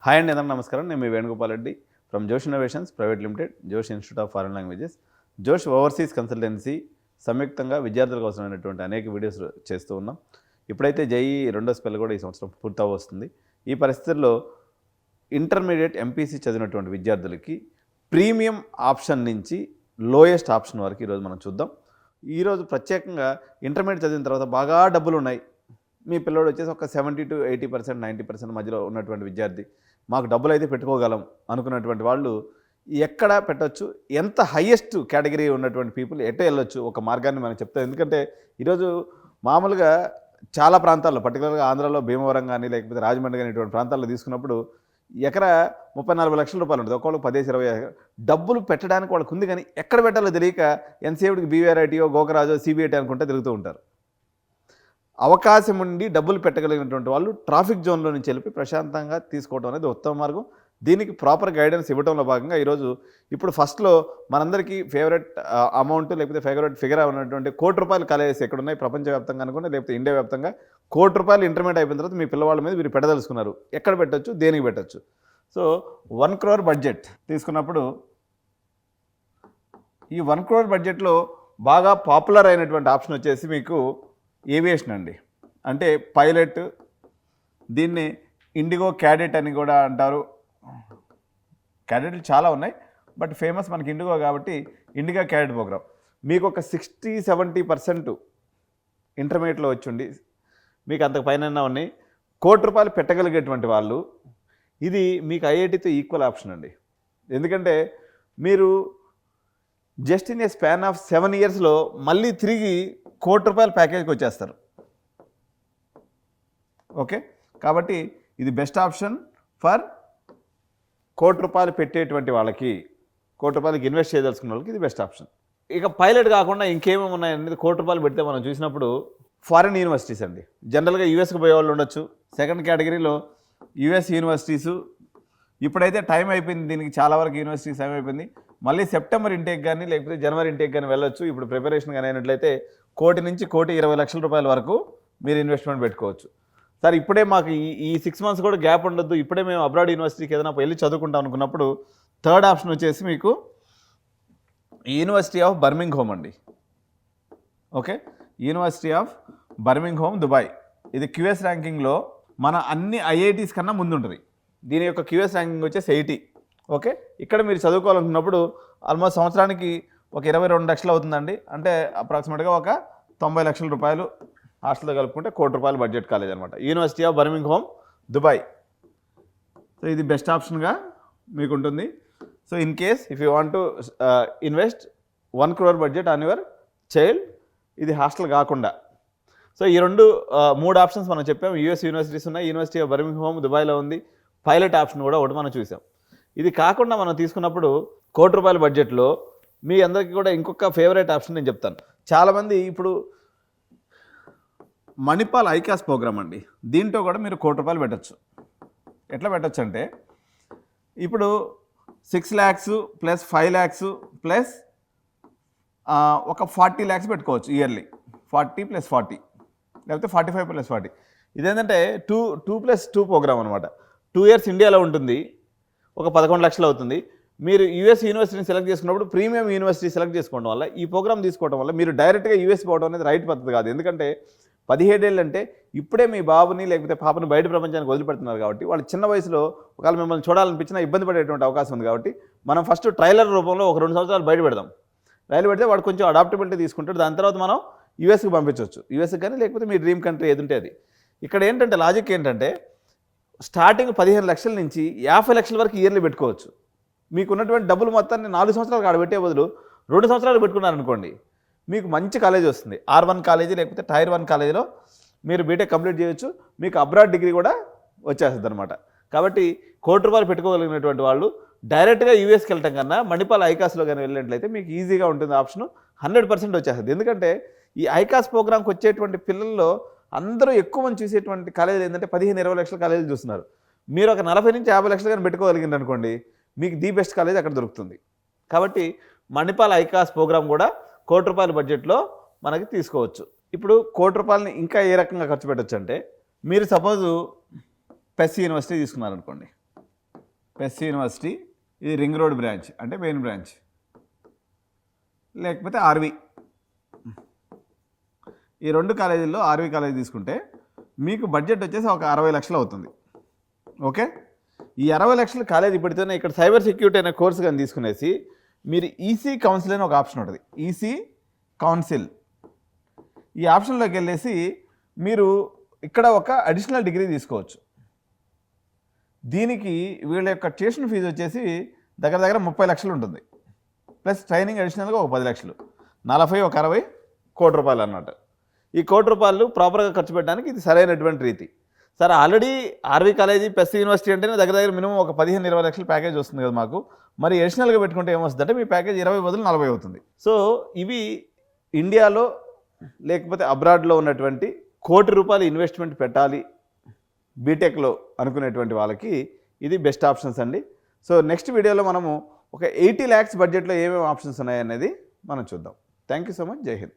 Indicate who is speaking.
Speaker 1: Hi అండి, అందరికీ నమస్కారం. నేను మీ వేణుగోపాల్ రెడ్డి ఫ్రమ్ జోష్ ఇన్నోవేషన్స్ ప్రైవేట్ లిమిటెడ్, జోష్ ఇన్స్టిట్యూట్ ఆఫ్ ఫారెన్ లాంగ్వేజెస్, జోష్ ఓవర్సీస్ కన్సల్టెన్సీ సంయుక్తంగా విద్యార్థులకు అవసరమైనటువంటి అనేక వీడియోస్ చేస్తూ ఉన్నాం. ఇప్పుడైతే జేఈ రెండో స్పెల్ కూడా ఈ సంవత్సరం పూర్తవస్తుంది. ఈ పరిస్థితుల్లో ఇంటర్మీడియట్ ఎంపీసీ చదివినటువంటి విద్యార్థులకి ప్రీమియం ఆప్షన్ నుంచి లోయెస్ట్ ఆప్షన్ వరకు ఈరోజు మనం చూద్దాం. ఈరోజు ప్రత్యేకంగా ఇంటర్మీడియట్ చదివిన తర్వాత బాగా డబ్బులు ఉన్నాయి, మీ పిల్లోడు వచ్చేసి ఒక 70 to 80%, 90% మధ్యలో ఉన్నటువంటి విద్యార్థి, మాకు డబ్బులు అయితే పెట్టుకోగలం అనుకున్నటువంటి వాళ్ళు ఎక్కడ పెట్టవచ్చు, ఎంత హయ్యెస్ట్ కేటగిరీ ఉన్నటువంటి పీపుల్ ఎటు వెళ్ళొచ్చు, ఒక మార్గాన్ని మనం చెప్తాం. ఎందుకంటే ఈరోజు మామూలుగా చాలా ప్రాంతాల్లో, పర్టికులర్గా ఆంధ్రాలో భీమవరం కానీ లేకపోతే రాజమండ్రి కానీ ఇటువంటి ప్రాంతాల్లో తీసుకున్నప్పుడు ఎకరా 30-40 లక్షల రూపాయలు ఉంటుంది. ఒక్కొక్కరు 10-20 డబ్బులు పెట్టడానికి వాళ్ళకు ఉంది, కానీ ఎక్కడ పెట్టాలో తెలియక ఎంతసేపుడికి బీవీఆర్ఐటీయో గోకరాజో సిబిఐటీ అనుకుంటే తిరుగుతూ ఉంటారు. అవకాశం ఉండి డబ్బులు పెట్టగలిగినటువంటి వాళ్ళు ట్రాఫిక్ జోన్లో నుంచి వెళ్ళి ప్రశాంతంగా తీసుకోవడం అనేది ఉత్తమ మార్గం. దీనికి ప్రాపర్ గైడెన్స్ ఇవ్వడంలో భాగంగా ఈరోజు ఇప్పుడు ఫస్ట్లో మనందరికీ ఫేవరెట్ అమౌంట్ లేకపోతే ఫేవరెట్ ఫిగర్ ఉన్నటువంటి ₹1,00,00,000 కాలేజెస్ ఎక్కడున్నాయి ప్రపంచవ్యాప్తంగా అనుకోండి, లేకపోతే ఇండియా వ్యాప్తంగా ₹1,00,00,000 ఇంటర్మీడియట్ అయిపోయిన తర్వాత మీ పిల్లవాళ్ళ మీద మీరు పెట్టదలుచుకున్నారు. ఎక్కడ పెట్టచ్చు, దేనికి పెట్టచ్చు? సో 1 crore బడ్జెట్ తీసుకున్నప్పుడు ఈ 1 crore బడ్జెట్లో బాగా పాపులర్ అయినటువంటి ఆప్షన్ వచ్చేసి మీకు ఏవియేషన్ అండి. అంటే పైలట్, దీన్ని ఇండిగో క్యాడెట్ అని కూడా అంటారు. క్యాడెట్లు చాలా ఉన్నాయి, బట్ ఫేమస్ మనకి ఇండిగో కాబట్టి ఇండిగా క్యాడెట్ ప్రోగ్రామ్. మీకు ఒక 60-70% ఇంటర్మీడియట్లో వచ్చి మీకు అంతకు పైన ఉన్నాయి, ₹1,00,00,000 పెట్టగలిగేటువంటి వాళ్ళు ఇది మీకు ఐఐటీతో ఈక్వల్ ఆప్షన్ అండి. ఎందుకంటే మీరు just in a span of 7 yearsలో మళ్ళీ తిరిగి ₹1,00,00,000 ప్యాకేజ్కి వచ్చేస్తారు. ఓకే, కాబట్టి ఇది బెస్ట్ ఆప్షన్ ఫర్ ₹1,00,00,000 పెట్టేటువంటి వాళ్ళకి, ₹1,00,00,000 ఇన్వెస్ట్ చేయదలుచుకున్న వాళ్ళకి ఇది బెస్ట్ ఆప్షన్. ఇక పైలట్ కాకుండా ఇంకేమేమి ఉన్నాయనేది ₹1,00,00,000 పెడితే మనం చూసినప్పుడు ఫారిన్ యూనివర్సిటీస్ అండి. జనరల్గా యూఎస్కి పోయే వాళ్ళు ఉండొచ్చు. సెకండ్ కేటగిరీలో యూఎస్ యూనివర్సిటీసు. ఇప్పుడైతే టైం అయిపోయింది, దీనికి చాలా వరకు యూనివర్సిటీస్ టైం అయిపోయింది. మళ్ళీ సెప్టెంబర్ ఇంటేక్ కానీ లేకపోతే జనవరి ఇంటేక్ కానీ వెళ్ళొచ్చు. ఇప్పుడు ప్రిపరేషన్ కానీ అయినట్లయితే ₹1,00,00,000 నుంచి ₹1,20,00,000 వరకు మీరు ఇన్వెస్ట్మెంట్ పెట్టుకోవచ్చు. సార్ ఇప్పుడే మాకు ఈ 6 months కూడా గ్యాప్ ఉండొద్దు, ఇప్పుడే మేము అబ్రాడ్ యూనివర్సిటీకి ఏదైనా వెళ్ళి చదువుకుంటాం అనుకున్నప్పుడు థర్డ్ ఆప్షన్ వచ్చేసి మీకు యూనివర్సిటీ ఆఫ్ బర్మింగ్హామ్ అండి. Okay, university of Birmingham Dubai. ఇది క్యూఎస్ ర్యాంకింగ్లో మన అన్ని ఐఐటీస్ కన్నా ముందుంటుంది. దీని యొక్క క్యూఎస్ ర్యాంకింగ్ వచ్చేసి 80. ఓకే, ఇక్కడ మీరు చదువుకోవాలనుకున్నప్పుడు ఆల్మోస్ట్ సంవత్సరానికి ఒక 22 లక్షలు అవుతుందండి. అంటే అప్రాక్సిమేట్గా ఒక ₹90 లక్షలు హాస్టల్లో కలుపుకుంటే ₹1,00,00,000 బడ్జెట్ కాలేజ్ అనమాట. University of Birmingham Dubai. So ఇది బెస్ట్ ఆప్షన్గా మీకు ఉంటుంది. So in case if you want to invest 1 crore budget on your child, ఇది హాస్టల్ కాకుండా. సో ఈ 3 ఆప్షన్స్ మనం చెప్పాం. యూఎస్ యూనివర్సిటీస్ ఉన్నాయి, యూనివర్సిటీ ఆఫ్ బర్మింగ్హామ్ దుబాయ్లో ఉంది, పైలట్ ఆప్షన్ కూడా ఒకటి మనం చూసాం. ఇది కాకుండా మనం తీసుకున్నప్పుడు ₹1,00,00,000 బడ్జెట్లో మీ అందరికీ కూడా ఇంకొక ఫేవరెట్ ఆప్షన్ నేను చెప్తాను. చాలామంది ఇప్పుడు మణిపాల్ ఐకాస్ ప్రోగ్రామ్ అండి, దీంట్లో కూడా మీరు ₹1,00,00,000 పెట్టచ్చు. ఎట్లా పెట్టచ్చు అంటే ఇప్పుడు 6 lakhs ప్లస్ 5 lakhs ప్లస్ ఒక 40 lakhs పెట్టుకోవచ్చు ఇయర్లీ. 40 + 40 లేకపోతే 45 + 40. ఇదేంటంటే 2+2 ప్రోగ్రామ్ అనమాట. 2 years ఇండియాలో ఉంటుంది, ఒక 11 లక్షలు అవుతుంది. మీరు యూఎస్ యూనివర్సిటీని సెలెక్ట్ చేసుకున్నప్పుడు ప్రీమియం యూనివర్సిటీ సెలెక్ట్ చేసుకోవడం వల్ల, ఈ ప్రోగ్రామ్ తీసుకోవడం వల్ల మీరు డైరెక్ట్గా యూఎస్ పోవడం అనేది రైట్ పద్ధతి కాదు. ఎందుకంటే 17 ఏళ్ళు అంటే ఇప్పుడే మీ బాబుని లేకపోతే పాపని బయట ప్రపంచానికి వదిలిపెడుతున్నారు కాబట్టి వాళ్ళు చిన్న వయసులో ఒకవేళ మిమ్మల్ని చూడాలనిపించినా ఇబ్బంది పడేటువంటి అవకాశం ఉంది. కాబట్టి మనం ఫస్ట్ ట్రైలర్ రూపంలో ఒక 2 సంవత్సరాలు బయట పెడదాం. రైలు పెడితే వాడు కొంచెం అడాప్టబిలిటీ తీసుకుంటాడు. దాని తర్వాత మనం యూఎస్కి పంపించవచ్చు, యూఎస్కి కానీ లేకపోతే మీ డ్రీమ్ కంట్రీ ఏది ఉంటే అది. ఇక్కడ ఏంటంటే లాజిక్ ఏంటంటే స్టార్టింగ్ 15 లక్షల నుంచి 50 లక్షల వరకు ఇయర్లీ పెట్టుకోవచ్చు. మీకు ఉన్నటువంటి డబ్బులు మొత్తాన్ని 4 సంవత్సరాలు కాడ పెట్టే బదులు 2 సంవత్సరాలు పెట్టుకున్నారనుకోండి, మీకు మంచి కాలేజ్ వస్తుంది. R1 కాలేజీ లేకపోతే Tier 1 కాలేజీలో మీరు బీటెక్ కంప్లీట్ చేయొచ్చు, మీకు అబ్రాడ్ డిగ్రీ కూడా వచ్చేస్తుంది అనమాట. కాబట్టి ₹1,00,00,000 పెట్టుకోగలిగినటువంటి వాళ్ళు డైరెక్ట్గా యూఎస్కి వెళ్ళటం కన్నా మణిపాల్ ఐకాస్లో కానీ వెళ్ళినట్లయితే మీకు ఈజీగా ఉంటుంది. ఆప్షన్ 100% వచ్చేస్తుంది. ఎందుకంటే ఈ ఐకాస్ ప్రోగ్రామ్కి వచ్చేటువంటి పిల్లల్లో అందరూ ఎక్కువ మంది చూసేటువంటి కాలేజీలు ఏంటంటే 15-20 లక్షల కాలేజీలు చూస్తున్నారు. మీరు ఒక 40 నుంచి 50 లక్షలు కానీ పెట్టుకోగలిగింది అనుకోండి, మీకు ది బెస్ట్ కాలేజ్ అక్కడ దొరుకుతుంది. కాబట్టి మణిపాల్ ఐకాస్ ప్రోగ్రామ్ కూడా ₹1,00,00,000 బడ్జెట్లో మనకి తీసుకోవచ్చు. ఇప్పుడు ₹1,00,00,000 ఇంకా ఏ రకంగా ఖర్చు పెట్టచ్చు అంటే, మీరు సపోజు పెస్ యూనివర్సిటీ తీసుకున్నారనుకోండి. పెస్ యూనివర్సిటీ, ఇది రింగ్ రోడ్ బ్రాంచ్ అంటే మెయిన్ బ్రాంచ్, లేకపోతే ఆర్వి. ఈ 2 కాలేజీల్లో ఆర్వి కాలేజీ తీసుకుంటే మీకు బడ్జెట్ వచ్చేసి ఒక 60 లక్షలు అవుతుంది. ఓకే, ఈ 60 లక్షలు కాలేజీ పెడితేనే ఇక్కడ సైబర్ సెక్యూరిటీ అనే కోర్సు కానీ తీసుకునేసి మీరు ఈసీ కౌన్సిల్ అని ఒక ఆప్షన్ ఉంటుంది. ఈసీ కౌన్సిల్, ఈ ఆప్షన్లోకి వెళ్ళేసి మీరు ఇక్కడ ఒక అడిషనల్ డిగ్రీ తీసుకోవచ్చు. దీనికి వీళ్ళ యొక్క ట్యూషన్ ఫీజు వచ్చేసి దగ్గర దగ్గర 30 లక్షలు ఉంటుంది, ప్లస్ ట్రైనింగ్ అడిషనల్గా ఒక 10 లక్షలు, 40 ఒక 60 కోటి రూపాయలు అన్నమాట. ఈ కోటి రూపాయలు ప్రాపర్గా ఖర్చు పెట్టడానికి ఇది సరైనటువంటి రీతి. Sir already RV college PES university అంటేనే దగ్గర దగ్గర మినిమం ఒక 15-20 లక్షల ప్యాకేజ్ వస్తుంది కదా మాకు. మరి అడిషనల్గా పెట్టుకుంటే ఏమొస్తుందంటే మీ ప్యాకేజ్ 20 బదులు 40 అవుతుంది. సో ఇవి ఇండియాలో లేకపోతే అబ్రాడ్లో ఉన్నటువంటి కోటి రూపాయలు ఇన్వెస్ట్మెంట్ పెట్టాలి బీటెక్లో అనుకునేటువంటి వాళ్ళకి ఇది బెస్ట్ ఆప్షన్స్ అండి. సో నెక్స్ట్ వీడియోలో మనము ఒక 80 lakhs బడ్జెట్లో ఏమేమి ఆప్షన్స్ ఉన్నాయనేది మనం చూద్దాం. Thank you so much. జై హింద్.